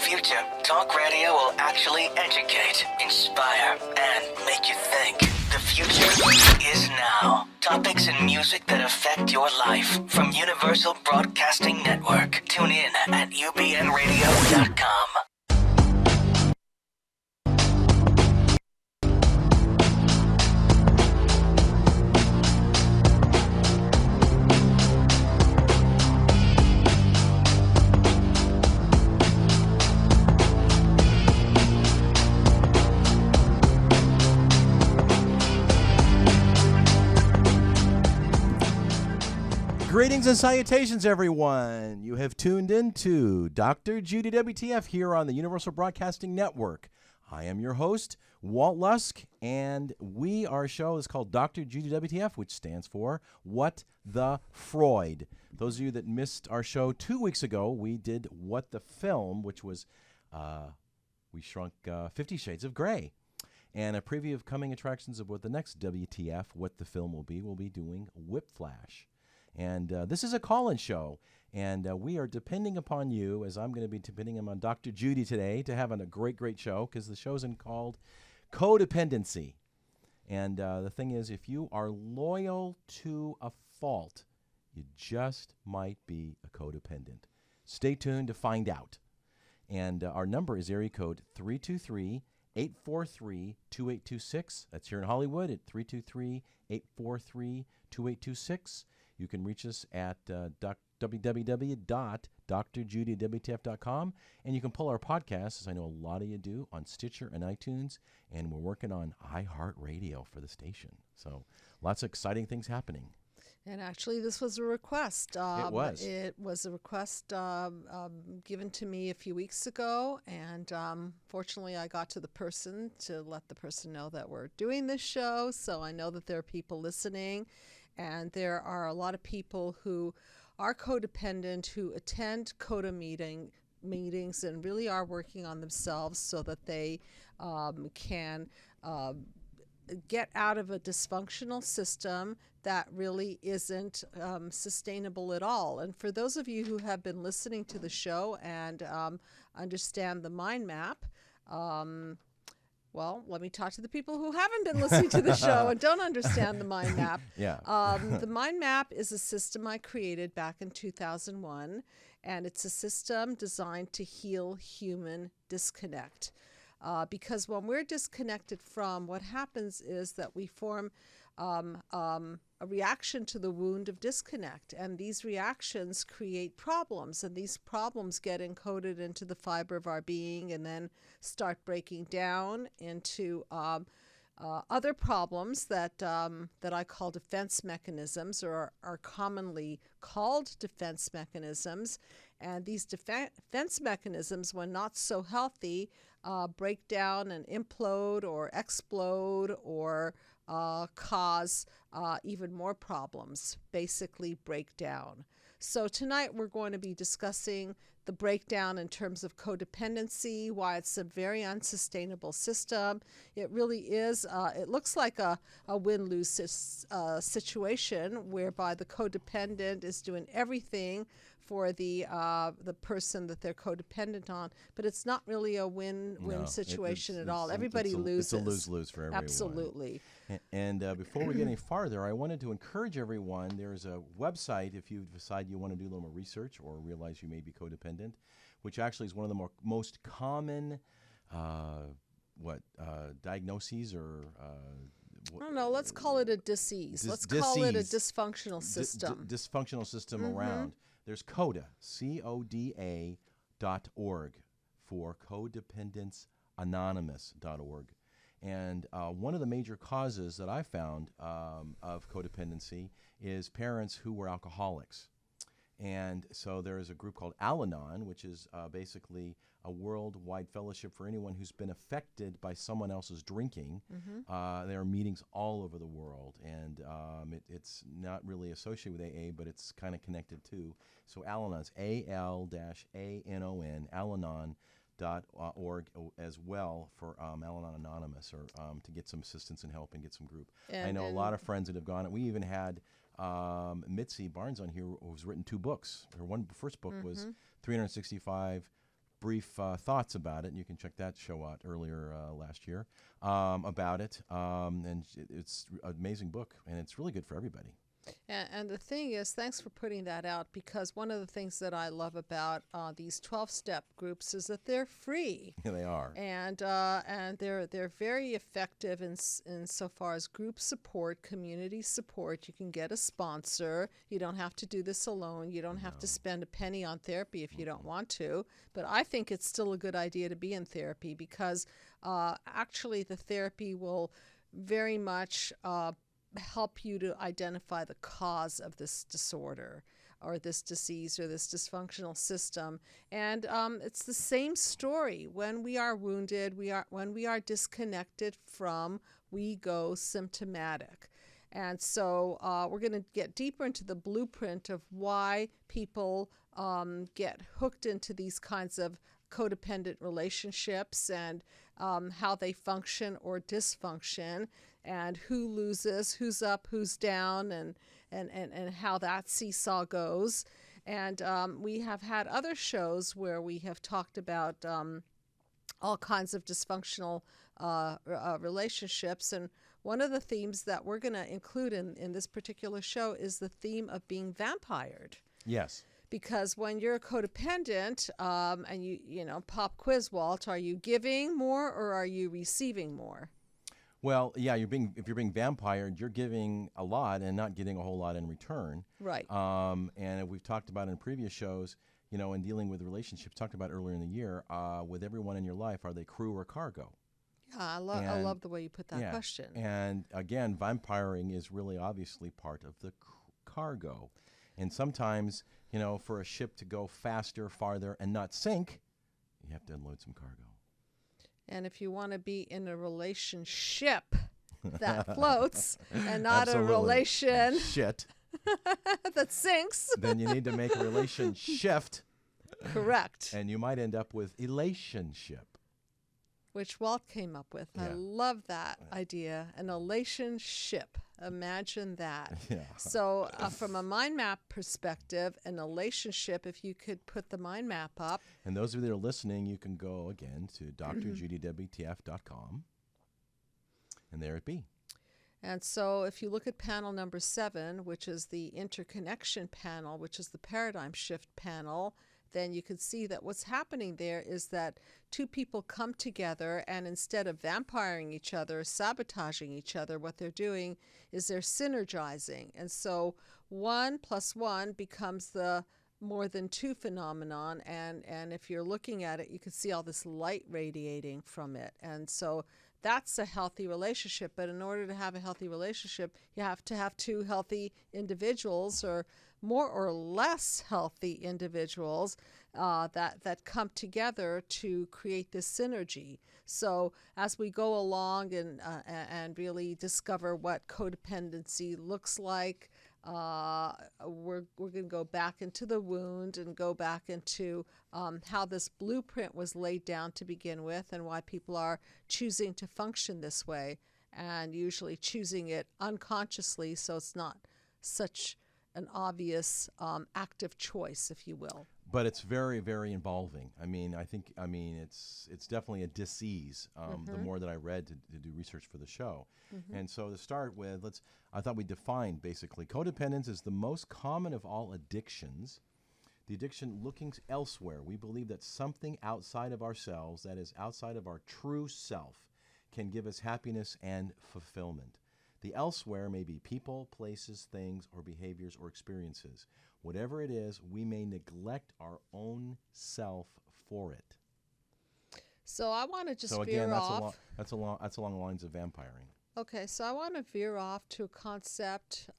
future, talk radio will actually educate, inspire, and make you think. The future is now. Topics and music that affect your life from Universal Broadcasting Network. Tune in at ubnradio.com. Greetings and salutations, everyone. You have tuned into Dr. Judy WTF here on the Universal Broadcasting Network. I am your host, Walt Lusk, and our show is called Dr. Judy WTF, which stands for What the Freud. Those of you that missed our show 2 weeks ago, we did What the Film, which was, we shrunk 50 Shades of Grey. And a preview of coming attractions of what the next WTF, What the Film will be, we'll be doing Whiplash. And this is a call-in show, and we are depending upon you, as I'm going to be depending on Dr. Judy today, to have a great show, because the show's called Codependency. And the thing is, if you are loyal to a fault, you just might be a codependent. Stay tuned to find out. And our number is area code 323-843-2826. That's here in Hollywood at 323-843-2826. You can reach us at www.drjudywtf.com, and you can pull our podcasts, as I know a lot of you do, on Stitcher and iTunes, and we're working on iHeartRadio for the station. So lots of exciting things happening. And actually, this was a request. It was. It was a request given to me a few weeks ago, and fortunately, I got to the person to let the person know that we're doing this show, so I know that there are people listening. And there are a lot of people who are codependent, who attend CoDa meetings and really are working on themselves so that they can get out of a dysfunctional system that really isn't sustainable at all. And for those of you who have been listening to the show and understand the mind map, well, let me talk to the people who haven't been listening to the show and don't understand the mind map. Yeah. The mind map is a system I created back in 2001, and it's a system designed to heal human disconnect. Because when we're disconnected from, what happens is that we form a reaction to the wound of disconnect, and these reactions create problems, and these problems get encoded into the fiber of our being and then start breaking down into other problems that I call defense mechanisms, or are commonly called defense mechanisms. And these defense mechanisms, when not so healthy, break down and implode or explode or cause even more problems, basically break down. So tonight we're going to be discussing the breakdown in terms of codependency, why it's a very unsustainable system. It really is, it looks like a win-lose situation whereby the codependent is doing everything for the person that they're codependent on, but it's not really a win-win situation at all. Everybody loses. It's a lose-lose for everyone. Absolutely. And before we get any farther, I wanted to encourage everyone, there's a website if you decide you want to do a little more research or realize you may be codependent, which actually is one of the most common diagnoses or I don't know, let's call it a disease. Let's call it a dysfunctional system. Dysfunctional system around. There's CoDa, CoDa.org, for codependenceanonymous.org. And one of the major causes that I found of codependency is parents who were alcoholics. And so there is a group called Al-Anon, which is basically a worldwide fellowship for anyone who's been affected by someone else's drinking. There are meetings all over the world, and it's not really associated with AA, but it's kind of connected too. So Al-Anon is A-L-A-N-O-N, Al-Anon.org as well for Al-Anon Anonymous, or to get some assistance and help and get some group. I know a lot of friends that have gone. We even had Mitzi Barnes on here, who's written 2 books. Her first book was 365 brief thoughts about it. And you can check that show out earlier last year about it. And it's an amazing book, and it's really good for everybody. And the thing is, thanks for putting that out, because one of the things that I love about these 12-step groups is that they're free. Yeah, they are. And they're very effective in so far as group support, community support. You can get a sponsor. You don't have to do this alone. You don't have to spend a penny on therapy if you don't want to. But I think it's still a good idea to be in therapy, because actually the therapy will very much help you to identify the cause of this disorder or this disease or this dysfunctional system. And it's the same story. When we are wounded, when we are disconnected from, we go symptomatic. And so we're going to get deeper into the blueprint of why people get hooked into these kinds of codependent relationships, and how they function or dysfunction, and who loses, who's up, who's down, and how that seesaw goes. And we have had other shows where we have talked about all kinds of dysfunctional relationships. And one of the themes that we're going to include in this particular show is the theme of being vampired. Yes. Because when you're a codependent, and you know, pop quiz, Walt, are you giving more or are you receiving more? Well, yeah, if you're being vampired, you're giving a lot and not getting a whole lot in return. Right. And we've talked about in previous shows, you know, in dealing with relationships, talked about earlier in the year, with everyone in your life, are they crew or cargo? Yeah, I love the way you put that question. And again, vampiring is really obviously part of the cargo. And sometimes, you know, for a ship to go faster, farther, and not sink, you have to unload some cargo. And if you want to be in a relationship that floats and not Absolutely. a relation Shit. that sinks. Then you need to make a relation shift. Correct. And you might end up with Elation-Ship. Which Walt came up with. I Yeah. love that idea. An Elation-Ship. Imagine that. Yeah. So from a mind map perspective, an Elation-Ship, if you could put the mind map up. And those of you that are listening, you can go again to drjudywtf.com. And there it be. And so if you look at panel number 7, which is the interconnection panel, which is the paradigm shift panel, then you can see that what's happening there is that two people come together, and instead of vampiring each other, sabotaging each other, what they're doing is they're synergizing. And so 1 + 1 becomes the more than 2 phenomenon. And if you're looking at it, you can see all this light radiating from it. And so that's a healthy relationship. But in order to have a healthy relationship, you have to have 2 healthy individuals, or more or less healthy individuals that come together to create this synergy. So as we go along and really discover what codependency looks like, we're going to go back into the wound and go back into how this blueprint was laid down to begin with, and why people are choosing to function this way, and usually choosing it unconsciously, so it's not such an obvious active choice, if you will. But it's very, very involving. I mean, it's definitely a disease. The more that I read to do research for the show, and so to start with, I thought we defined basically codependence is the most common of all addictions. The addiction looking elsewhere. We believe that something outside of ourselves, that is outside of our true self, can give us happiness and fulfillment. The elsewhere may be people, places, things, or behaviors or experiences. Whatever it is, we may neglect our own self for it. So I want to just so veer again, off. that's along the lines of vampiring. Okay, so I want to veer off to a concept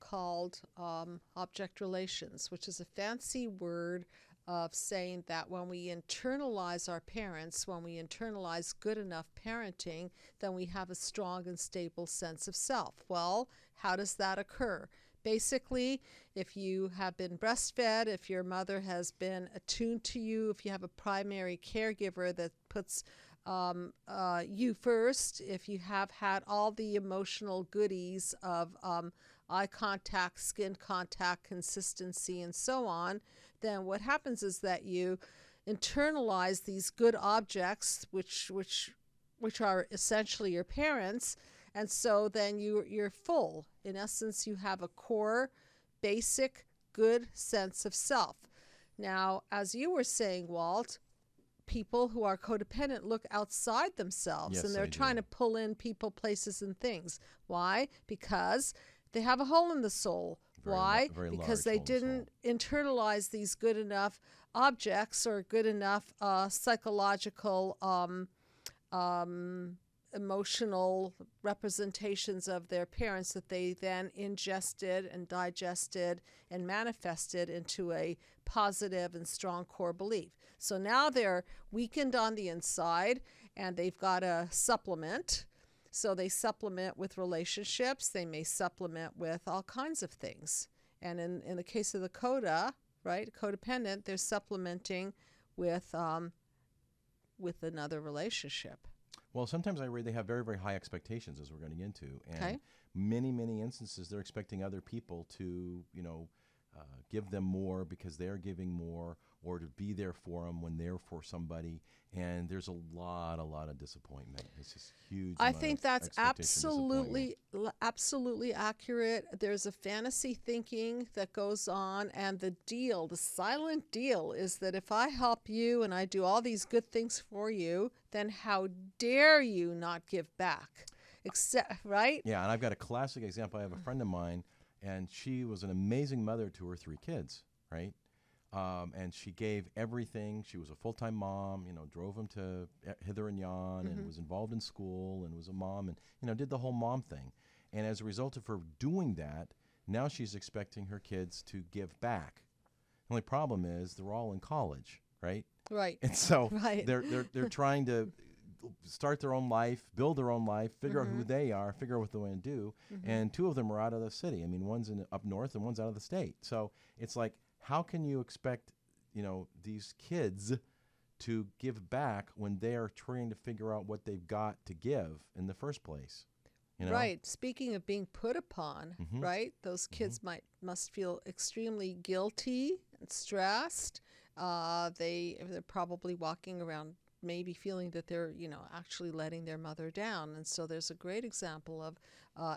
called object relations, which is a fancy word of saying that when we internalize our parents, when we internalize good enough parenting, then we have a strong and stable sense of self. Well, how does that occur? Basically, if you have been breastfed, if your mother has been attuned to you, if you have a primary caregiver that puts you first, if you have had all the emotional goodies of eye contact, skin contact, consistency, and so on, then what happens is that you internalize these good objects, which are essentially your parents, and so then you're full. In essence, you have a core, basic, good sense of self. Now, as you were saying, Walt, people who are codependent look outside themselves, Yes, and they're they trying do. to pull in people, places, and things. Why? Because they have a hole in the soul. Why? Very Because large they hole in the soul. didn't internalize these good enough objects or good enough psychological emotional representations of their parents that they then ingested and digested and manifested into a positive and strong core belief. So now they're weakened on the inside and they've got to supplement. So they supplement with relationships. They may supplement with all kinds of things. And in the case of the CoDa, right, codependent, they're supplementing with another relationship. Well, sometimes I read they have very, very high expectations, as we're getting into, and Okay. many, many instances they're expecting other people to, give them more because they're giving more, or to be there for them when they're for somebody. And there's a lot of disappointment. It's just huge. I amount of think that's expectation, disappointment. absolutely accurate. There's a fantasy thinking that goes on, and the silent deal is that if I help you and I do all these good things for you, then how dare you not give back? Right? Yeah, and I've got a classic example. I have a friend of mine, and she was an amazing mother to her 3 kids, right? And she gave everything. She was a full-time mom, drove them to hither and yon, and was involved in school, and was a mom, and, did the whole mom thing. And as a result of her doing that, now she's expecting her kids to give back. The only problem is they're all in college, right? Right. And so Right. they're trying to start their own life, build their own life, figure out who they are, figure out what they want to do. And 2 of them are out of the city. I mean, one's up north and one's out of the state. So it's like, how can you expect, these kids to give back when they are trying to figure out what they've got to give in the first place? Right. Speaking of being put upon, right? Those kids must feel extremely guilty and stressed. They're probably walking around maybe feeling that they're, actually letting their mother down. And so there's a great example of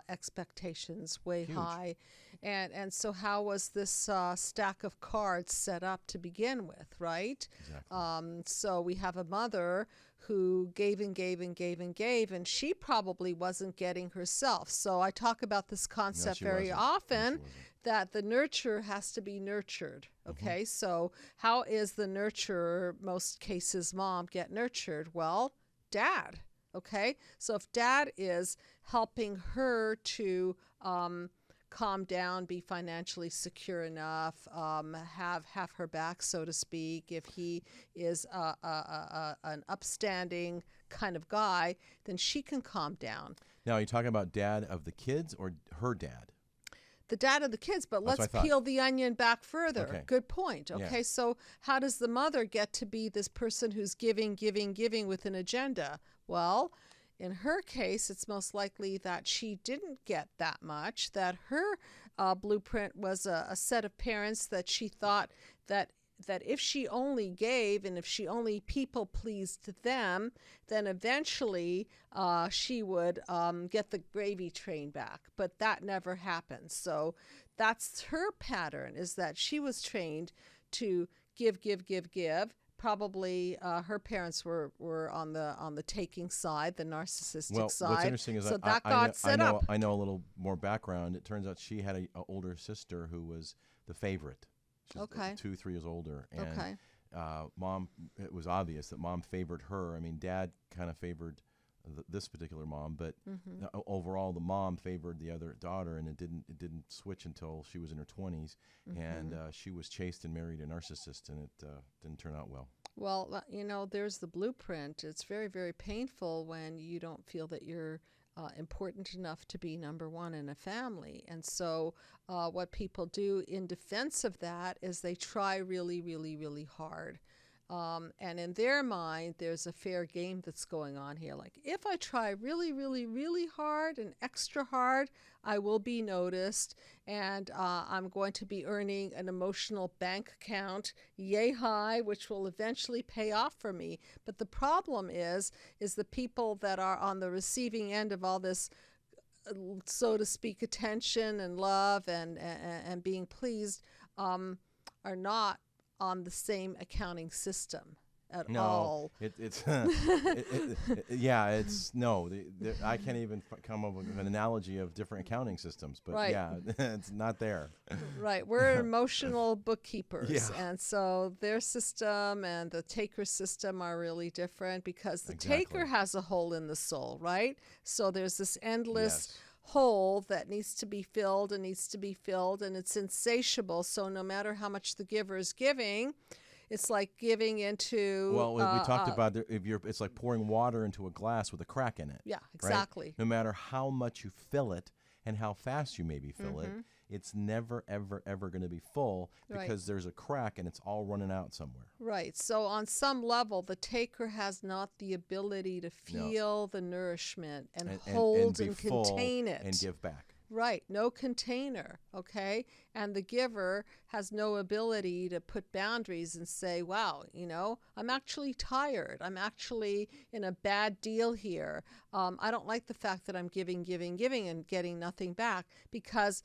expectations way Huge. high. And so how was this stack of cards set up to begin with, right? Exactly. So we have a mother who gave and gave and gave and gave, and she probably wasn't getting herself. So I talk about this concept she very wasn't. No, she often, wasn't. that the nurture has to be nurtured. Okay, so how is the nurturer, most cases mom, get nurtured? Well, dad. Okay, so if dad is helping her to calm down, be financially secure enough, have her back, so to speak, if he is an upstanding kind of guy, then she can calm down. Now, are you talking about dad of the kids or her dad? The dad of the kids, but That's what let's I thought. peel the onion back further. Okay. Good point. Yeah. Okay, so how does the mother get to be this person who's giving with an agenda? Well, in her case, it's most likely that she didn't get that much, that her blueprint was a set of parents that she thought that if she only gave and if she only people pleased them, then eventually she would get the gravy train back. But that never happened. So that's her pattern, is that she was trained to give. Probably her parents were on the taking side, the narcissistic side. What's interesting is so I that got set up. I know a little more background. It turns out she had an older sister who was the favorite. She's Okay. 2-3 years older. And Okay. Mom, it was obvious that mom favored her. I mean, dad kind of favored this particular mom, but overall the mom favored the other daughter, and it didn't switch until she was in her 20s, and she was chased and married a narcissist, and it didn't turn out well. Well, there's the blueprint. It's very, very painful when you don't feel that you're important enough to be number one in a family. And so what people do in defense of that is they try really, really, really hard. And in their mind, there's a fair game that's going on here. Like, if I try really, really, really hard and extra hard, I will be noticed, and I'm going to be earning an emotional bank account, yay high, which will eventually pay off for me. But the problem is the people that are on the receiving end of all this, so to speak, attention and love and being pleased, are not on the same accounting system at all. It's no. I can't even come up with an analogy of different accounting systems, but Right. yeah, it's not there. Right. We're emotional bookkeepers. Yeah. And so their system and the taker system are really different because the taker Exactly. has a hole in the soul, right? So there's this endless Yes. hole that needs to be filled and needs to be filled, and it's insatiable. So no matter how much the giver is giving, it's like giving into Well, we talked about it's like pouring water into a glass with a crack in it. Yeah, right? exactly. No matter how much you fill it and how fast you maybe fill it, it's never, ever, ever going to be full Right. because there's a crack and it's all running out somewhere. Right. So on some level, the taker has not the ability to feel the nourishment and hold be and full contain it. and give back. Right. No container. Okay. And the giver has no ability to put boundaries and say, wow, I'm actually tired. I'm actually in a bad deal here. I don't like the fact that I'm giving and getting nothing back, because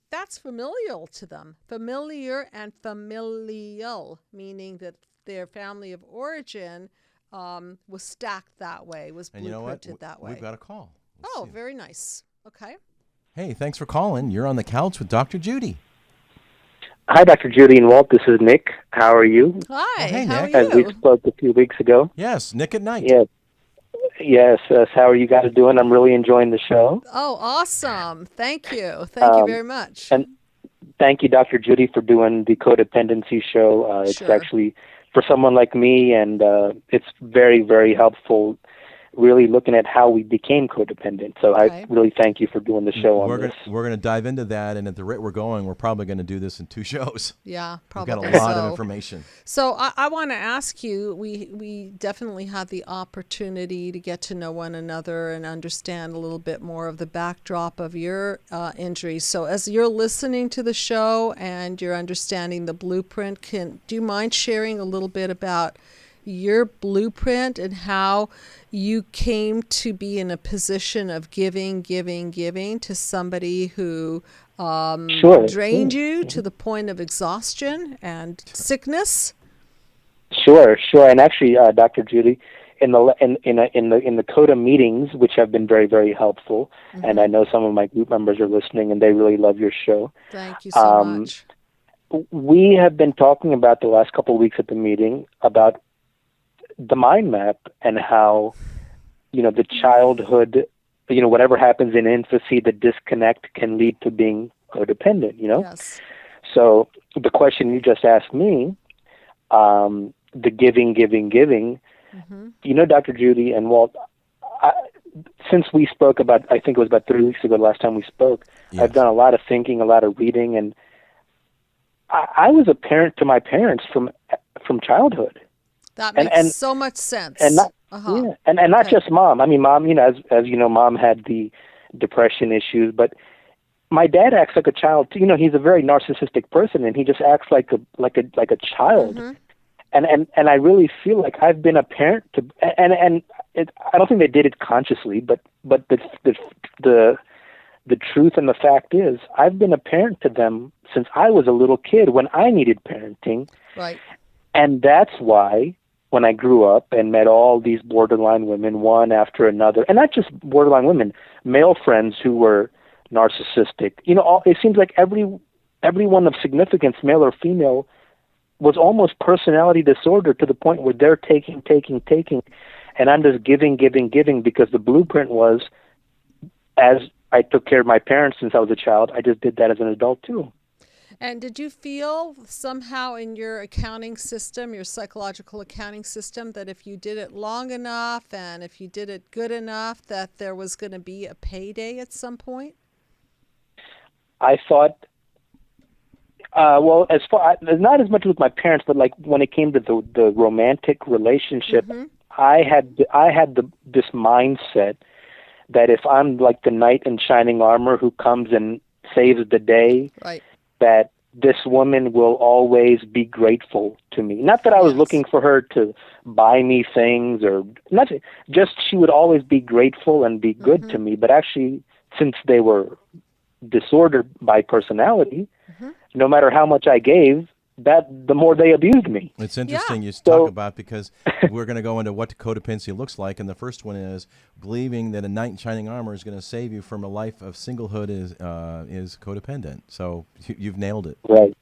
that's familial to them. Familiar and familial, meaning that their family of origin was stacked that way, was And you know what? blueprinted that way. We've got a call. Let's Oh, see. very nice. Okay. Hey, thanks for calling. You're on the couch with Dr. Judy. Hi, Dr. Judy and Walt. This is Nick. How are you? Hi, hey, how Nick. are As we you? spoke a few weeks ago. Yes, Nick at Night. Yes. Yes. How are you guys doing? I'm really enjoying the show. Oh, awesome. Thank you. Thank you very much. And thank you, Dr. Judy, for doing the Codependency show. It's Sure. actually, for someone like me, and it's very, very helpful, really looking at how we became codependent. So Okay. I really thank you for doing the show on this. We're gonna dive into that, and at the rate we're going, we're probably going to do this in 2 shows. Yeah, We've probably got a lot so. of information. So I want to ask you, we definitely had the opportunity to get to know one another and understand a little bit more of the backdrop of your injury. So as you're listening to the show and you're understanding the blueprint, do you mind sharing a little bit about your blueprint and how you came to be in a position of giving to somebody who Sure. drained you to the point of exhaustion and sickness? Sure. And actually, Dr. Judy, in the CoDa meetings, which have been very, very helpful, and I know some of my group members are listening, and they really love your show. Thank you so much. We have been talking about the last couple of weeks at the meeting about the mind map and how, the childhood, whatever happens in infancy, the disconnect can lead to being codependent, Yes. So the question you just asked me, the giving, Dr. Judy and Walt, since we spoke I think it was about 3 weeks ago, the last time we spoke, Yes. I've done a lot of thinking, a lot of reading, and I was a parent to my parents from childhood. That makes so much sense. And not, Uh-huh. and not Okay. just mom. I mean, mom, as you know, mom had the depression issues, but my dad acts like a child. He's a very narcissistic person, and he just acts like a child. And I really feel like I've been a parent to, and I don't think they did it consciously, but the truth and the fact is, I've been a parent to them since I was a little kid when I needed parenting. Right. And that's why when I grew up and met all these borderline women, one after another, and not just borderline women, male friends who were narcissistic, it seems like everyone of significance, male or female, was almost personality disorder to the point where they're taking, and I'm just giving, because the blueprint was, as I took care of my parents since I was a child, I just did that as an adult too. And did you feel somehow in your accounting system, your psychological accounting system, that if you did it long enough and if you did it good enough, that there was going to be a payday at some point? I thought Well, as far not as much with my parents, but like when it came to the romantic relationship, I had this mindset that if I'm like the knight in shining armor who comes and saves the day, Right. that this woman will always be grateful to me. Not that I was looking for her to buy me things or not, just she would always be grateful and be good to me. But actually, since they were disordered by personality, no matter how much I gave, the more they abused me. It's interesting you talk about, because we're going to go into what codependency looks like, and the first one is believing that a knight in shining armor is going to save you from a life of singlehood is codependent. So you've nailed it. Right.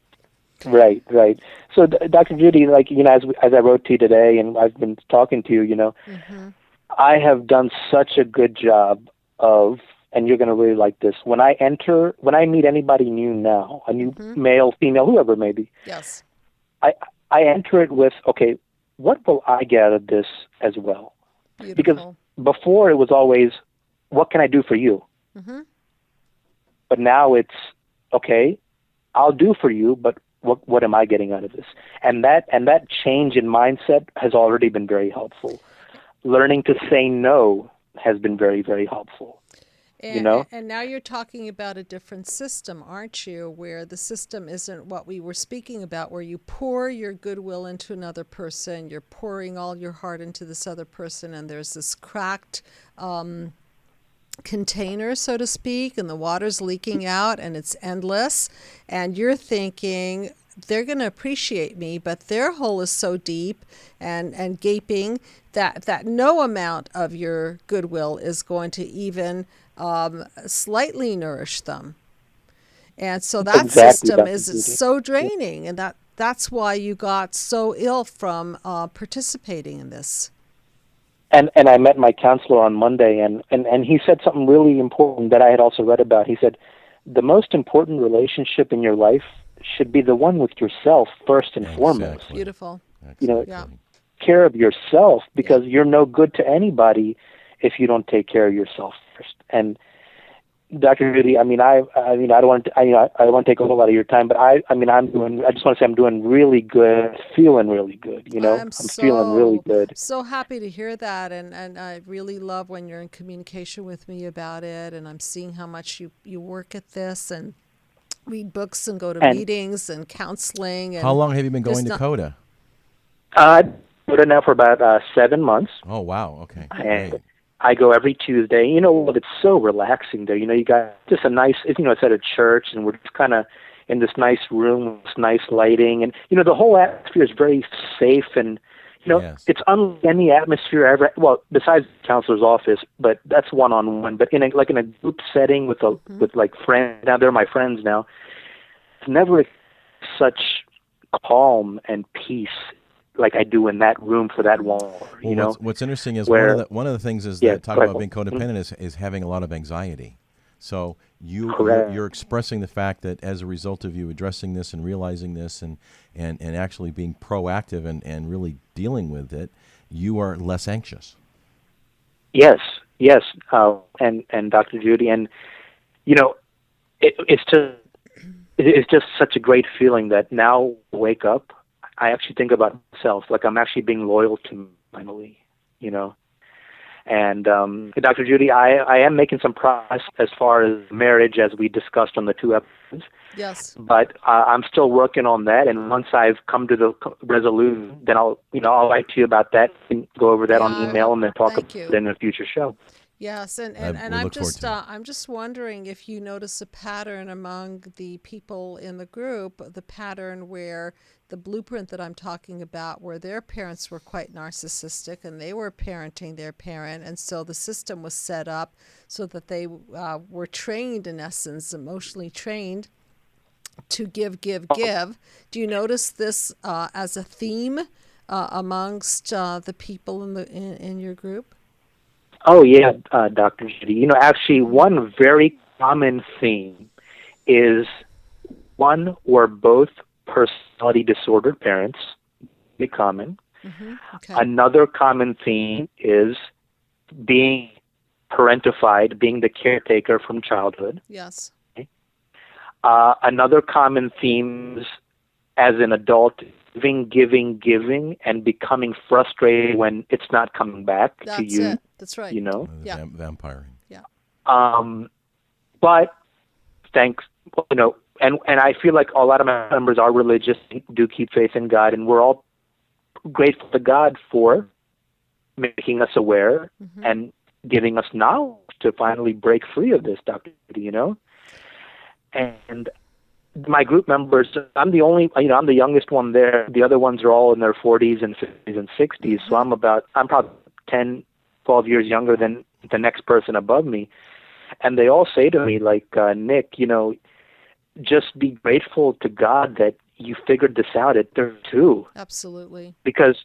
So, Dr. Judy, like, as I wrote to you today, and I've been talking to you, I have done such a good job of, and you're going to really like this, when I meet anybody new now, a new male, female, whoever it may be, Yes. I enter it with, okay, what will I get out of this as well? Beautiful. Because before it was always, what can I do for you? But now it's, okay, I'll do for you, but what am I getting out of this? And that change in mindset has already been very helpful. Learning to say no has been very, very helpful. And now you're talking about a different system, aren't you? Where the system isn't what we were speaking about, where you pour your goodwill into another person, you're pouring all your heart into this other person, and there's this cracked container, so to speak, and the water's leaking out, and it's endless, and you're thinking, they're going to appreciate me, but their hole is so deep and gaping that no amount of your goodwill is going to even slightly nourish them. And so that system is so draining, and that's why you got so ill from participating in this. And I met my counselor on Monday, and he said something really important that I had also read about. He said, the most important relationship in your life should be the one with yourself first and foremost. Beautiful. Care of yourself, because you're no good to anybody if you don't take care of yourself first. And Dr. Judy, I don't want to take a whole lot of your time, but I just want to say I'm doing really good, feeling really good. I'm feeling really good. So happy to hear that, and I really love when you're in communication with me about it, and I'm seeing how much you work at this and read books and go to meetings and counseling. And how long have you been going to CoDa? I've been CoDa now for about 7 months. Oh, wow. Okay. And I go every Tuesday. It's so relaxing there. You got just a nice, it's at a church, and we're just kind of in this nice room with nice lighting. And, the whole atmosphere is very safe, and, it's unlike any atmosphere ever, well, besides the counselor's office, but that's one-on-one. But in a group setting with friends, now they're my friends now, it's never such calm and peace like I do in that room for that one hour, What's interesting is one of the things is that talk about being codependent is having a lot of anxiety. So you're expressing the fact that as a result of you addressing this and realizing this and actually being proactive and really dealing with it, you are less anxious. Yes. And Dr. Judy, and it's just such a great feeling that now wake up, I actually think about myself, like I'm actually being loyal to me finally, And Dr. Judy, I am making some progress as far as marriage, as we discussed on the 2 episodes. Yes. But I'm still working on that, and once I've come to the resolution, then I'll write to you about that and go over that on email, and then talk about it in a future show. Yes, and I'm just wondering if you notice a pattern among the people in the group, the pattern where the blueprint that I'm talking about, where their parents were quite narcissistic and they were parenting their parent, and so the system was set up so that they were trained, in essence, emotionally trained to give. Do you notice this as a theme amongst the people in your group? Oh, yeah, Dr. Judy. Actually, one very common theme is one or both personality disordered parents, very common. Okay. Another common theme is being parentified, being the caretaker from childhood. Yes. Another common theme is, as an adult, giving, and becoming frustrated when it's not coming back to you. That's it. That's right. You know? Yeah. Vampiring. Yeah. But thanks, you know, and I feel like a lot of my members are religious, do keep faith in God, and we're all grateful to God for making us aware and giving us knowledge to finally break free of this, Dr. Judy, you know? And my group members, I'm the youngest one there. The other ones are all in their 40s and 50s and 60s. So I'm probably 10, 12 years younger than the next person above me. And they all say to me, like, Nick, you know, just be grateful to God that you figured this out at 32. Absolutely. Because,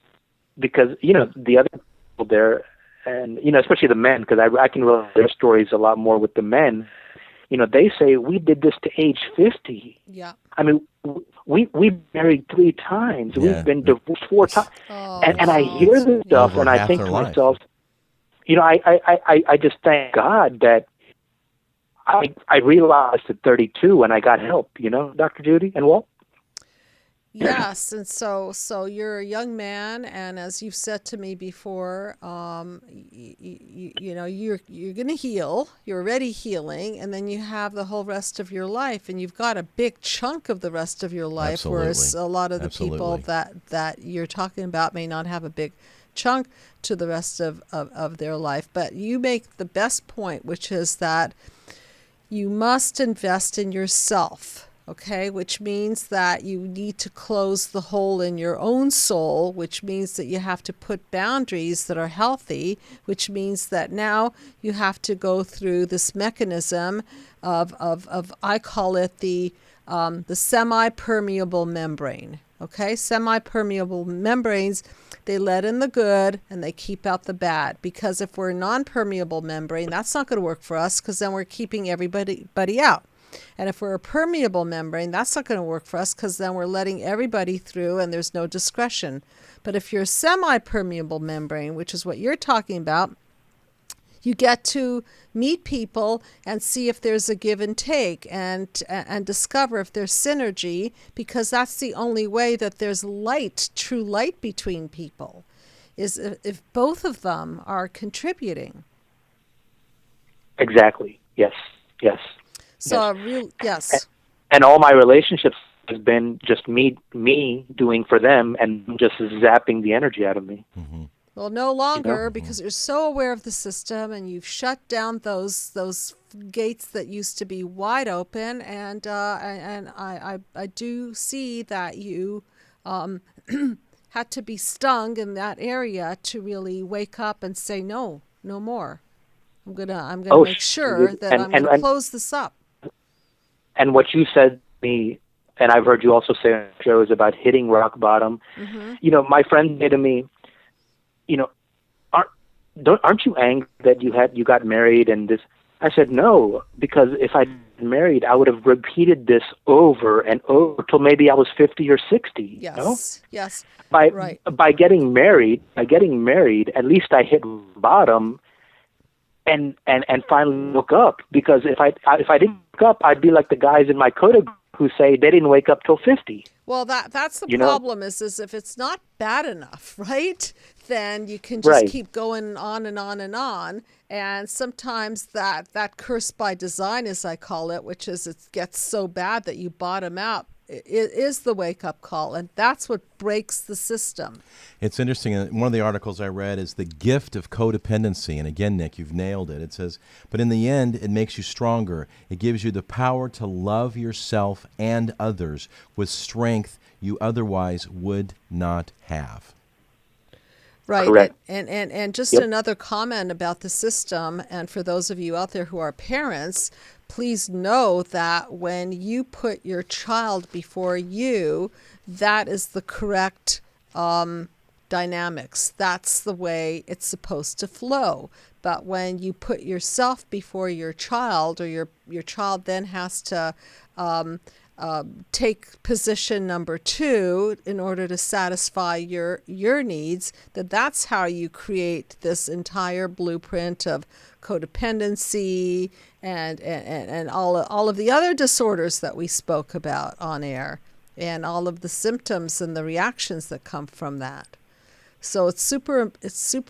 you know, the other people there, and, you know, especially the men, because I can relate their stories a lot more with the men. You know, they say, we did this to age 50. Yeah. I mean, we married 3 times. Yeah. We've been divorced 4 times. Oh, And I hear this stuff, Over and I half think their to life. myself, you know, I just thank God that I realized at 32 when I got help, you know, Dr. Judy and Walt? Yes, and so you're a young man, and as you've said to me before, you know, you're going to heal. You're already healing, and then you have the whole rest of your life, and you've got a big chunk of the rest of your life. Absolutely. Whereas a lot of the people Absolutely. that you're talking about may not have a big chunk to the rest of their life. But you make the best point, which is that you must invest in yourself. Okay, which means that you need to close the hole in your own soul, which means that you have to put boundaries that are healthy, which means that now you have to go through this mechanism of I call it the semi-permeable membrane. Okay, semi-permeable membranes, they let in the good and they keep out the bad. Because if we're a non-permeable membrane, that's not going to work for us, because then we're keeping everybody out. And if we're a permeable membrane, that's not going to work for us, because then we're letting everybody through and there's no discretion. But if you're a semi-permeable membrane, which is what you're talking about, you get to meet people and see if there's a give and take, and discover if there's synergy, because that's the only way that there's light, true light between people, is if both of them are contributing. Exactly. Yes. So yes. And all my relationships has been just me doing for them and just zapping the energy out of me. Mm-hmm. Well, no longer, You know? because you're so aware of the system and you've shut down those gates that used to be wide open, and I do see that you had to be stung in that area to really wake up and say no more. I'm gonna make sure that I'm gonna close this up. And what you said to me, and I've heard you also say on shows about hitting rock bottom. Mm-hmm. You know, my friend said to me, you know, aren't you angry that you got married and this? I said no, because if I'd been married, I would have repeated this over and over till maybe I was 50 or 60. Yes. You know? Yes. By getting married, at least I hit bottom. And finally look up, because if I didn't look up, I'd be like the guys in my CoDa who say they didn't wake up till 50. Well, that's the You know? problem is if it's not bad enough, right? Then you can just keep going on and on and on. And sometimes that curse by design, as I call it, which is it gets so bad that you bottom out, it is the wake-up call, and that's what breaks the system. It's interesting. One of the articles I read is the gift of codependency. And again, Nick, you've nailed it. It says, but in the end, it makes you stronger. It gives you the power to love yourself and others with strength you otherwise would not have. Right. Correct. And just Yep. another comment about the system, and for those of you out there who are parents, please know that when you put your child before you, that is the correct dynamics. That's the way it's supposed to flow. But when you put yourself before your child, or your child then has to take position number 2 in order to satisfy your needs, that's how you create this entire blueprint of codependency and all of the other disorders that we spoke about on air, and all of the symptoms and the reactions that come from that. So it's super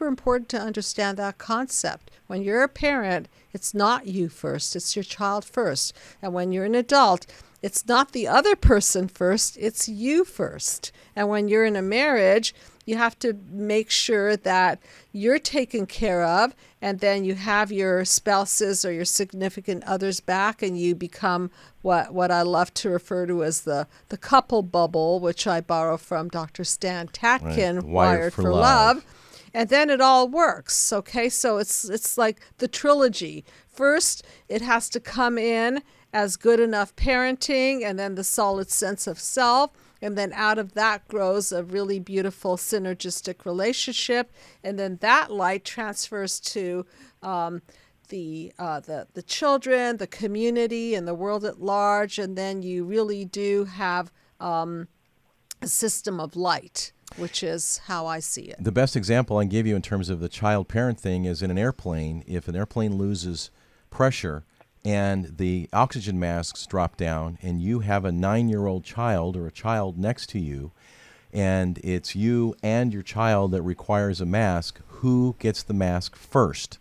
important to understand that concept. When you're a parent, it's not you first, it's your child first. And when you're an adult, it's not the other person first, it's you first. And when you're in a marriage, you have to make sure that you're taken care of, and then you have your spouses or your significant others back, and you become what I love to refer to as the couple bubble, which I borrow from Dr. Stan Tatkin, Right. Wired for Love. And then it all works, okay? So it's like the trilogy. First, it has to come in as good enough parenting, and then the solid sense of self. And then out of that grows a really beautiful synergistic relationship. And then that light transfers to the children, the community, and the world at large. And then you really do have a system of light, which is how I see it. The best example I can give you in terms of the child-parent thing is in an airplane. If an airplane loses pressure and the oxygen masks drop down, and you have a 9-year-old child or a child next to you, and it's you and your child that requires a mask, who gets the mask first?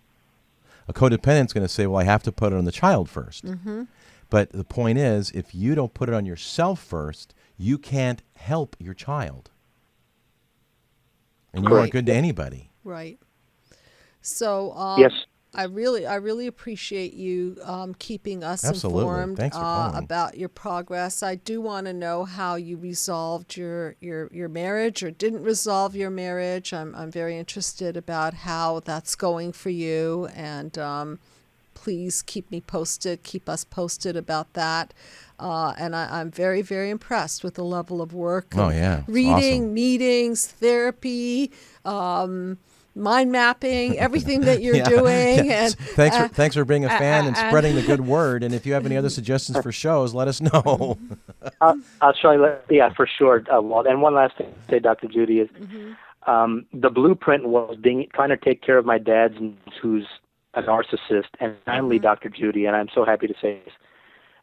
A codependent's going to say, well, I have to put it on the child first. Mm-hmm. But the point is, if you don't put it on yourself first, you can't help your child. And you aren't good to anybody. Right. So Yes. I really appreciate you keeping us informed Thanks for calling. about your progress. I do want to know how you resolved your marriage or didn't resolve your marriage. I'm very interested about how that's going for you, and please keep us posted about that. And I'm very, very impressed with the level of work. Oh, yeah. It's Reading, awesome. meetings, therapy, mind mapping, everything that you're doing. Yeah. And Thanks for being a fan and spreading the good word. And if you have any other suggestions for shows, let us know. I'll show you. Yeah, for sure, Walt. And one last thing to say, Dr. Judy, is the blueprint was trying to take care of my dad's needs, who's a narcissist. And finally, Dr. Judy, and I'm so happy to say this,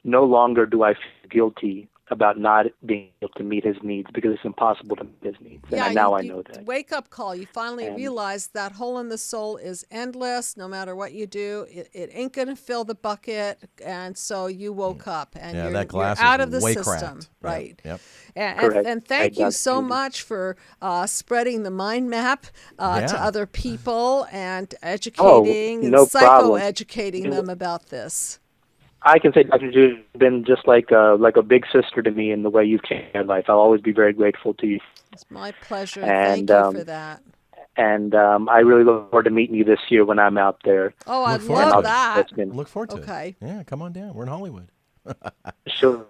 no longer do I feel guilty about not being able to meet his needs, because it's impossible to meet his needs. And I know that. Wake up call. You finally realize that hole in the soul is endless. No matter what you do, it ain't going to fill the bucket. And so you woke up, and that glass you're out is of the way system. cracked. Right. Yep. And thank you so much for spreading the mind map to other people and educating and psychoeducating them about this. I can say, Dr. Judy, you've been just like a big sister to me in the way you've changed my life. I'll always be very grateful to you. It's my pleasure. Thank you for that. And I really look forward to meeting you this year when I'm out there. Oh, I'd love that. Look forward to it. Yeah, come on down. We're in Hollywood. Sure.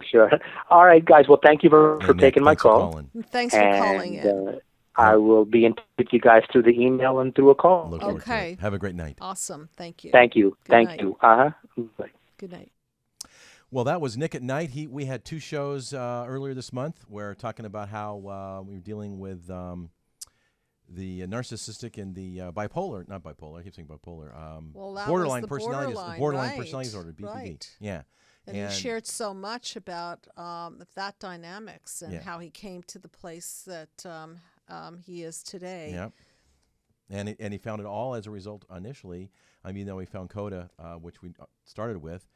All right, guys. Well, thank you for taking my call. Thanks for calling in. I will be in touch with you guys through the email and through a call. Look forward to it. Have a great night. Awesome. Thank you. Thank you. Good night. Bye. Good night. Well, that was Nick at Night. We had 2 shows earlier this month. We're talking about how we were dealing with the narcissistic and the not bipolar. I keep saying bipolar. Borderline personality disorder, BPD. Right. Yeah. And he shared so much about that dynamics and how he came to the place that he is today. Yeah. And he found it all as a result initially. I mean, though he found CoDa, which we started with,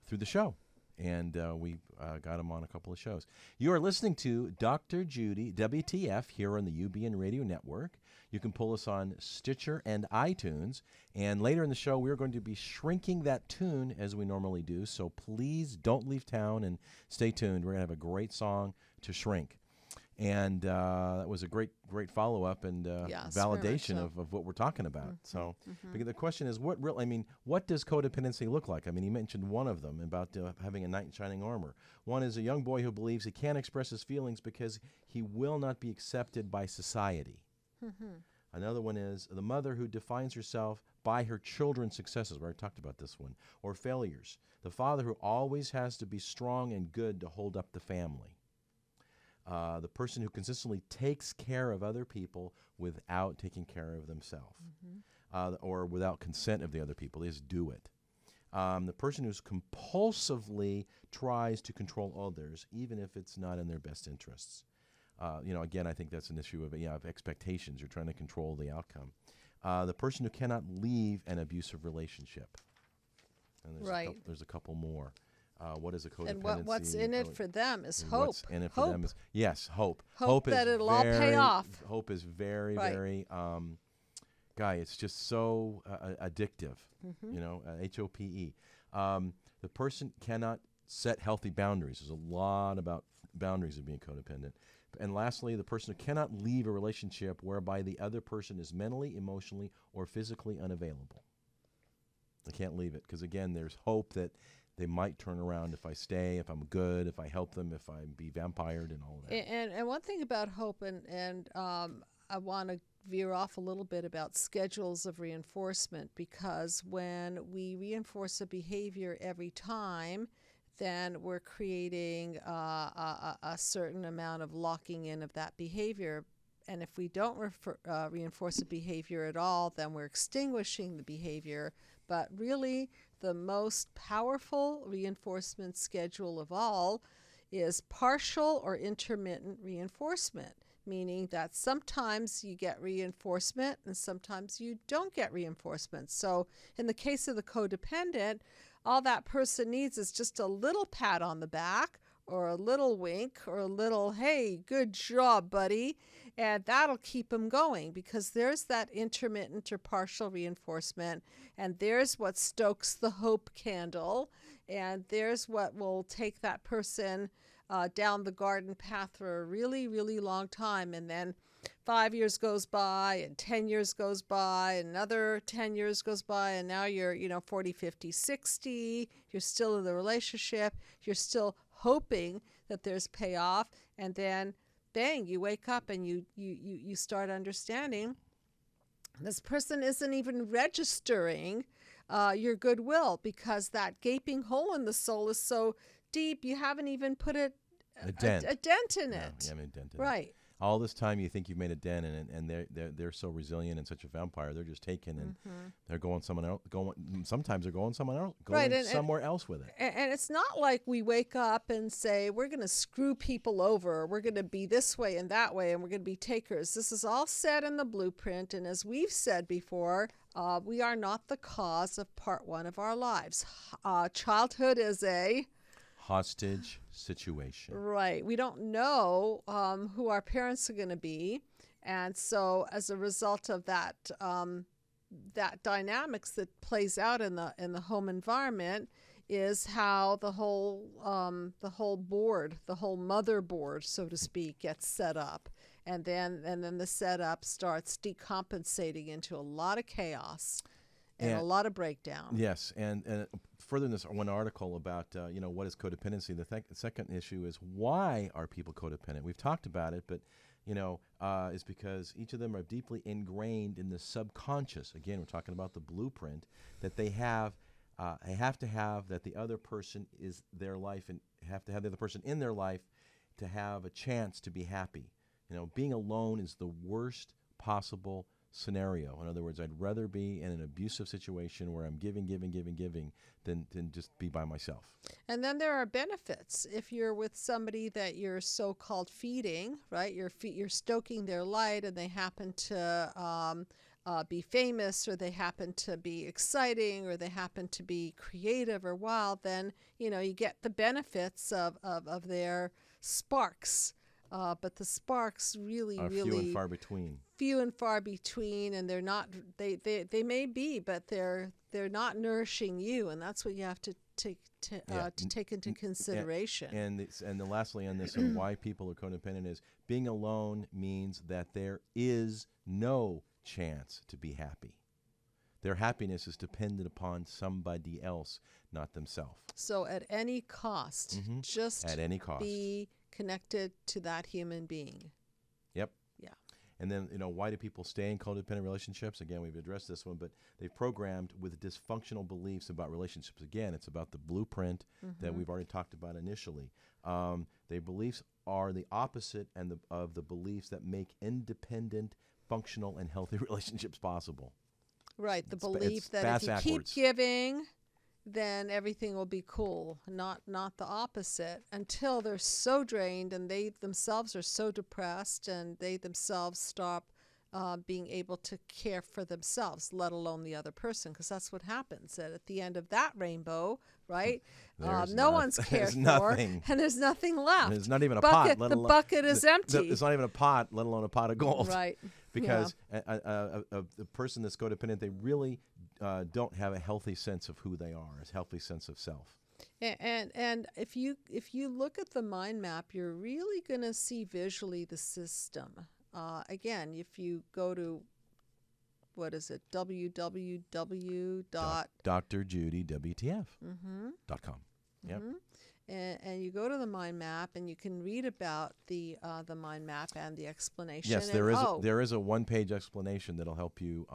through the show. And we got him on a couple of shows. You are listening to Dr. Judy, WTF, here on the UBN Radio Network. You can pull us on Stitcher and iTunes. And later in the show, we're going to be shrinking that tune as we normally do. So please don't leave town and stay tuned. We're going to have a great song to shrink. And that was a great follow-up and validation of what we're talking about. So because the question is, what does codependency look like? I mean, he mentioned one of them about having a knight in shining armor. One is a young boy who believes he can't express his feelings because he will not be accepted by society. Another one is the mother who defines herself by her children's successes. We already talked about this one. Or failures. The father who always has to be strong and good to hold up the family. The person who consistently takes care of other people without taking care of themselves, or without consent of the other people. They just do it. The person who's compulsively tries to control others, even if it's not in their best interests. Again, I think that's an issue of expectations. You're trying to control the outcome. The person who cannot leave an abusive relationship. And there's a couple more. What is a codependency? And what's in it for them is hope. What's in it for them is, yes, hope. Hope that it'll all pay off. Hope is very, very, it's just so addictive, HOPE. The person cannot set healthy boundaries. There's a lot about boundaries of being codependent. And lastly, the person who cannot leave a relationship whereby the other person is mentally, emotionally, or physically unavailable. They can't leave it because, again, there's hope that they might turn around if I stay, if I'm good, if I help them, if I be vampired and all that. And one thing about hope, and I want to veer off a little bit about schedules of reinforcement, because when we reinforce a behavior every time, then we're creating a certain amount of locking in of that behavior. And if we don't reinforce a behavior at all, then we're extinguishing the behavior. But really, the most powerful reinforcement schedule of all is partial or intermittent reinforcement, meaning that sometimes you get reinforcement and sometimes you don't get reinforcement. So in the case of the codependent, all that person needs is just a little pat on the back or a little wink or a little, hey, good job, buddy. And that'll keep them going, because there's that intermittent or partial reinforcement, and there's what stokes the hope candle, and there's what will take that person down the garden path for a really, really long time. And then 5 years goes by, and 10 years goes by, another 10 years goes by, and now you're 40, 50, 60. You're still in the relationship. You're still hoping that there's payoff, and then bang, you wake up and you start understanding this person isn't even registering your goodwill, because that gaping hole in the soul is so deep you haven't even put a dent in it. You haven't dented right. it. All this time you think you've made a dent in it, and they're so resilient and such a vampire. They're just taken and they're going someone else. Sometimes they're going someone else, somewhere else with it. And it's not like we wake up and say we're going to screw people over. We're going to be this way and that way, and we're going to be takers. This is all set in the blueprint. And as we've said before, we are not the cause of part one of our lives. Childhood is a hostage situation. Right. We don't know who our parents are going to be. And so as a result of that, that dynamics that plays out in the home environment is how the whole board, the whole motherboard, so to speak, gets set up. And then the setup starts decompensating into a lot of chaos and a lot of breakdown. Yes, and further in this one article about what is codependency, the second issue is, why are people codependent? We've talked about it, but is because each of them are deeply ingrained in the subconscious. Again, we're talking about the blueprint that they have to have, that the other person is their life, and have to have the other person in their life to have a chance to be happy. Being alone is the worst possible scenario. In other words, I'd rather be in an abusive situation where I'm giving than just be by myself. And then there are benefits. If you're with somebody that you're so-called feeding, right? You're stoking their light, and they happen to be famous, or they happen to be exciting, or they happen to be creative or wild, then you get the benefits of their sparks. But the sparks really few and far between. Few and far between, and they're not. They may be, but they're not nourishing you, and that's what you have to take into consideration. And lastly on this, and why people are codependent, is being alone means that there is no chance to be happy. Their happiness is dependent upon somebody else, not themselves. So at any cost, just at any cost, be connected to that human being. Yep. Yeah. And then, why do people stay in codependent relationships? Again, we've addressed this one, but they've programmed with dysfunctional beliefs about relationships. Again, it's about the blueprint that we've already talked about initially. Their beliefs are the opposite of the beliefs that make independent, functional, and healthy relationships possible. Right, the It's belief that fast if you backwards. keep giving, then everything will be cool. Not the opposite, until they're so drained and they themselves are so depressed and they themselves stop being able to care for themselves, let alone the other person, because that's what happens. At the end of that rainbow, right, no one's cared for, nothing. and there's nothing left. There's not even a bucket, pot, let the alone bucket is empty. It's not even a pot, let alone a pot of gold. Right. Because the person that's codependent, they really don't have a healthy sense of who they are, a healthy sense of self. And if you look at the mind map, you're really going to see visually the system. Again, if you go to, what is it, www.drjudywtf.com. Yep. And you go to the mind map and you can read about the mind map and the explanation. Yes, there is a one-page explanation that'll help you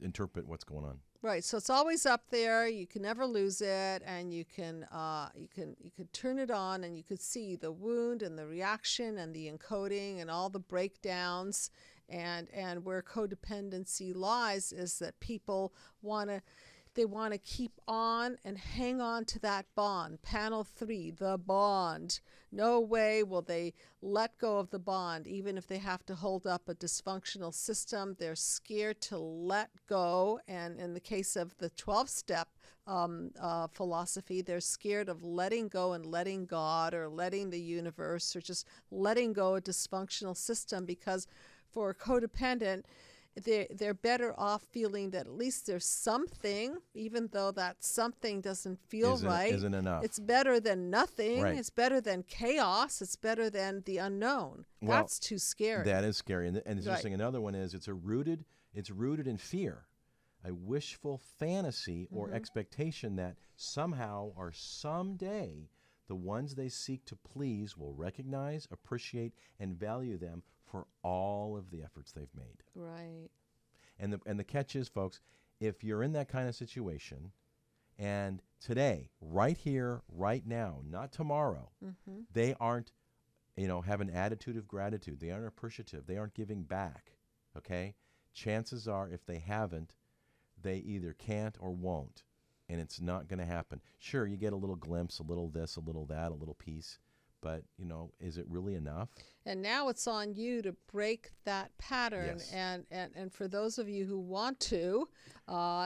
interpret what's going on. Right, so it's always up there. You can never lose it, and you can turn it on, and you could see the wound and the reaction and the encoding and all the breakdowns. And where codependency lies is that people want to keep on and hang on to that bond. Panel 3, the bond. No way will they let go of the bond, even if they have to hold up a dysfunctional system. They're scared to let go. And in the case of the 12-step philosophy, they're scared of letting go and letting God or letting the universe or just letting go a dysfunctional system, because for a codependent, they're better off feeling that at least there's something, even though that something doesn't feel right. Isn't enough. It's better than nothing. Right. It's better than chaos. It's better than the unknown. Well, that's too scary. That is scary. And it's Right. interesting. Another one is it's rooted in fear, a wishful fantasy or expectation that somehow or someday the ones they seek to please will recognize, appreciate, and value them for all of the efforts they've made. Right. And the catch is, folks, if you're in that kind of situation, and today, right here, right now, not tomorrow, they aren't, have an attitude of gratitude. They aren't appreciative. They aren't giving back. Okay? Chances are, if they haven't, they either can't or won't, and it's not going to happen. Sure, you get a little glimpse, a little this, a little that, a little piece, but is it really enough? And now it's on you to break that pattern. Yes. And for those of you who want to,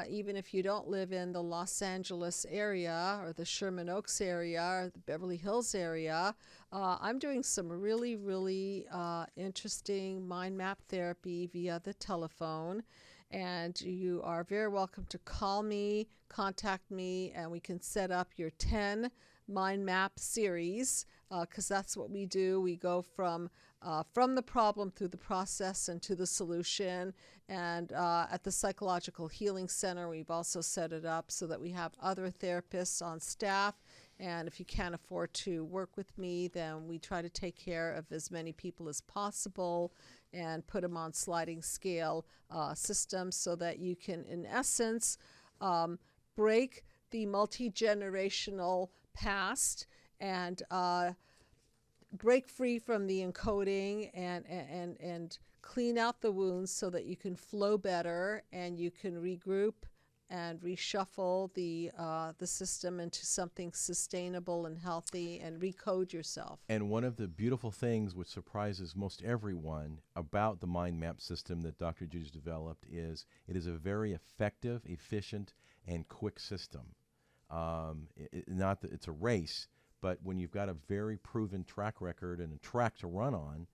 even if you don't live in the Los Angeles area or the Sherman Oaks area or the Beverly Hills area, I'm doing some really, really interesting mind map therapy via the telephone. And you are very welcome to call me, contact me, and we can set up your 10 mind map series, because that's what we do. We go from the problem through the process and to the solution. And at the Psychological Healing Center, we've also set it up so that we have other therapists on staff. And if you can't afford to work with me, then we try to take care of as many people as possible and put them on sliding scale systems so that you can, in essence, break the multi-generational past and break free from the encoding and clean out the wounds so that you can flow better and you can regroup and reshuffle the system into something sustainable and healthy and recode yourself. And one of the beautiful things which surprises most everyone about the mind map system that Dr. Judy's developed is it is a very effective, efficient, and quick system. Not that it's a race, but when you've got a very proven track record and a track to run on,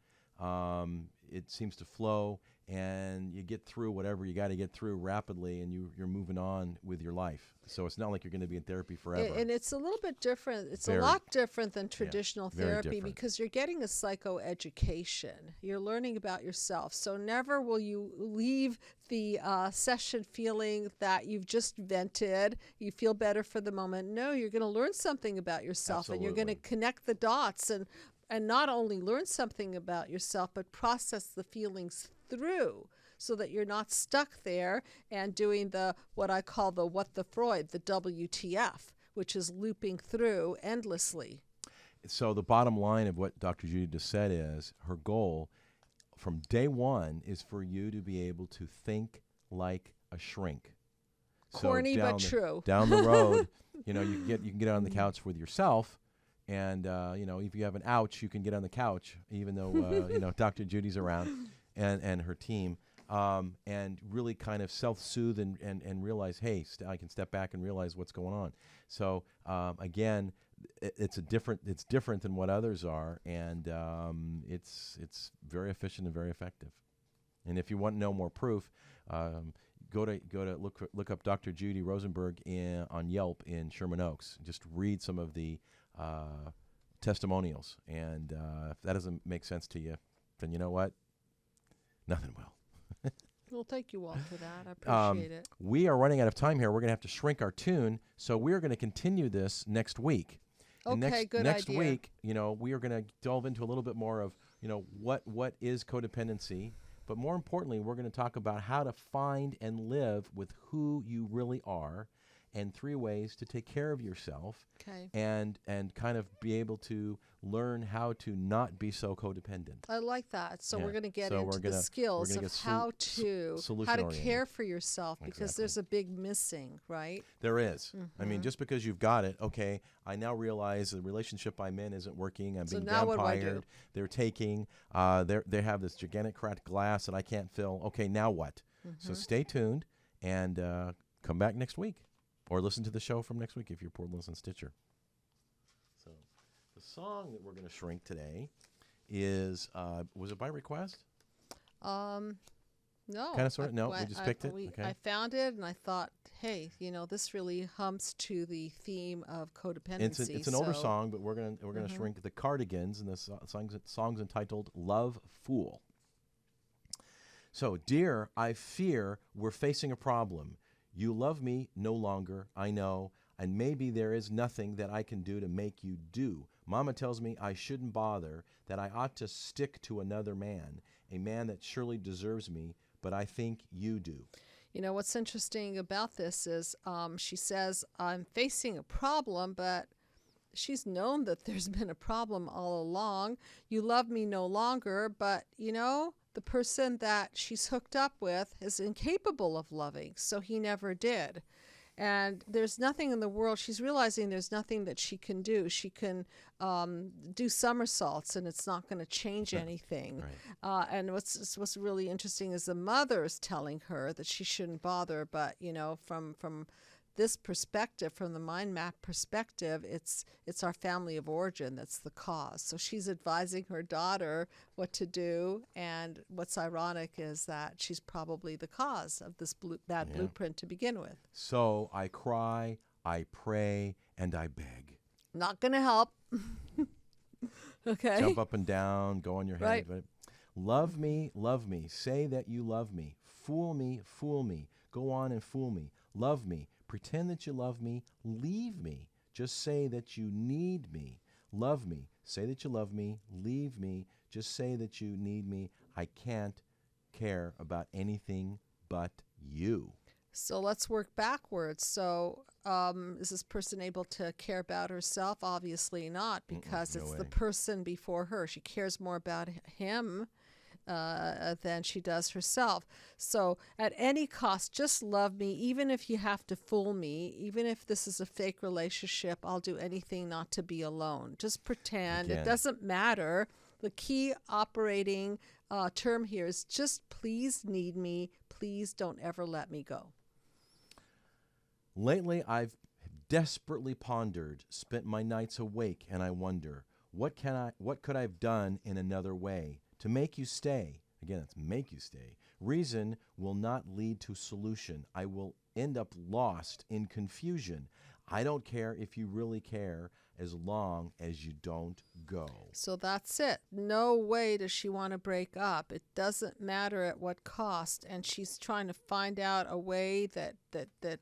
it seems to flow, and you get through whatever you got to get through rapidly, and you're moving on with your life. So it's not like you're going to be in therapy forever. And it's a little bit different. It's Very. a lot different than traditional very therapy different. because you're getting a psychoeducation. You're learning about yourself. So never will you leave the session feeling that you've just vented, you feel better for the moment. No, you're going to learn something about yourself, and you're going to Absolutely. connect the dots and and not only learn something about yourself, but process the feelings through so that you're not stuck there and doing what I call what the Freud, the WTF, which is looping through endlessly. So the bottom line of what Dr. Judy just said is her goal from day one is for you to be able to think like a shrink. Corny, but true. Down the road, you can get on the couch with yourself, and if you have an ouch, you can get on the couch, even though Dr. Judy's around and her team, and really kind of self-soothe and realize, hey, I can step back and realize what's going on. So again, it's different than what others are, and it's very efficient and very effective. And if you want to know more proof, go to look up Dr. Judy Rosenberg on Yelp in Sherman Oaks. Just read some of the testimonials, and if that doesn't make sense to you, then you know what? Nothing will. Well, thank you all for that. I appreciate it. We are running out of time here. We're going to have to shrink our tune, so we're going to continue this next week. Okay, good next idea. Week, we are going to delve into a little bit more of, what is codependency, but more importantly, we're going to talk about how to find and live with who you really are, and 3 ways to take care of yourself, okay, and kind of be able to learn how to not be so codependent. I like that. So Yeah. we're going to get So into the skills of how to care for yourself, because Exactly. there's a big missing, right? There is. I mean, just because you've got it, okay, I now realize the relationship I'm in isn't working. I'm So being now what do I vampired. do? They're taking, they have this gigantic cracked glass that I can't fill. Okay, now what? So stay tuned and come back next week. Or listen to the show from next week if you're Portland and Stitcher. So the song that we're going to shrink today is, was it by request? No. Kind of, sort of? No, we just picked it? Okay. I found it, and I thought, hey, this really humps to the theme of codependency. It's an older song, but we're gonna shrink the Cardigans, and the song's entitled "Love Fool." So, dear, I fear we're facing a problem. You love me no longer, I know, and maybe there is nothing that I can do to make you do. Mama tells me I shouldn't bother, that I ought to stick to another man, a man that surely deserves me, but I think you do. What's interesting about this is she says, I'm facing a problem, but she's known that there's been a problem all along. You love me no longer, but, the person that she's hooked up with is incapable of loving, so he never did. And there's nothing in the world, she's realizing there's nothing that she can do. She can do somersaults, and it's not going to change anything. Right. And what's really interesting is the mother is telling her that she shouldn't bother, but, from this perspective, from the mind map perspective, it's our family of origin that's the cause. So she's advising her daughter what to do, and what's ironic is that she's probably the cause of this bad blueprint to begin with. So I cry, I pray, and I beg. Not going to help. Okay. Jump up and down, go on your head. Right. Love me, say that you love me. Fool me, go on and fool me. Love me, pretend that you love me, leave me. Just say that you need me. Love me, say that you love me, leave me. Just say that you need me. I can't care about anything but you. So let's work backwards. So is this person able to care about herself? Obviously not, because it's the person before her. She cares more about him than she does herself. So at any cost, just love me, even if you have to fool me, even if this is a fake relationship. I'll do anything not to be alone. Just pretend. Again. It doesn't matter. The key operating term here is just please need me. Please don't ever let me go. Lately, I've desperately pondered, spent my nights awake, and I wonder, what could I have done in another way to make you stay? Again, it's make you stay. Reason will not lead to solution. I will end up lost in confusion. I don't care if you really care, as long as you don't go. So that's it. No way does she want to break up. It doesn't matter at what cost. And she's trying to find out a way that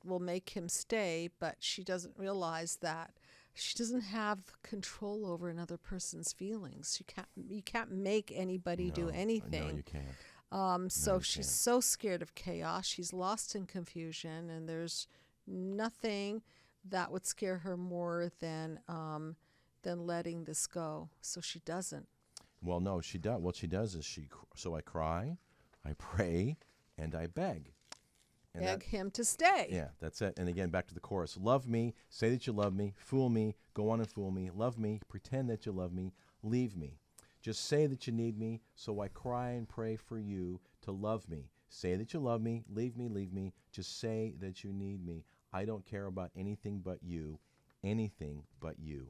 will make him stay, but she doesn't realize that she doesn't have control over another person's feelings. You can't make anybody do anything. No, you can't. So you she's can't. so scared of chaos. She's lost in confusion, and there's nothing that would scare her more than letting this go. So she doesn't. Well, no, she does. What she does is so I cry, I pray, and I beg. And Beg him to stay. Yeah, that's it. And again, back to the chorus. Love me, say that you love me, fool me, go on and fool me, love me, pretend that you love me, leave me. Just say that you need me, so I cry and pray for you to love me. Say that you love me, leave me, just say that you need me. I don't care about anything but you, anything but you.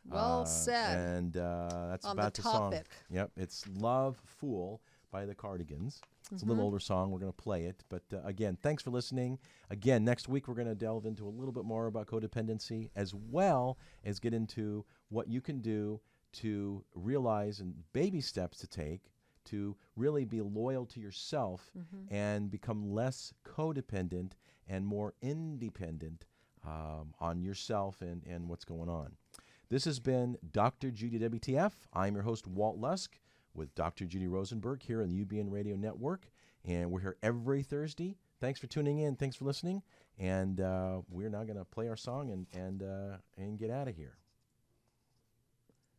Well said. And that's on about the the song. topic. Yep, it's Love Fool by the Cardigans. It's a little older song. We're going to play it. But again, thanks for listening. Again, next week we're going to delve into a little bit more about codependency, as well as get into what you can do to realize and baby steps to take to really be loyal to yourself and become less codependent and more independent on yourself and what's going on. This has been Dr. Judy WTF. I'm your host, Walt Lusk, with Dr. Judy Rosenberg here on the UBN Radio Network. And we're here every Thursday. Thanks for tuning in. Thanks for listening. And we're now going to play our song and get out of here.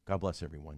God bless everyone.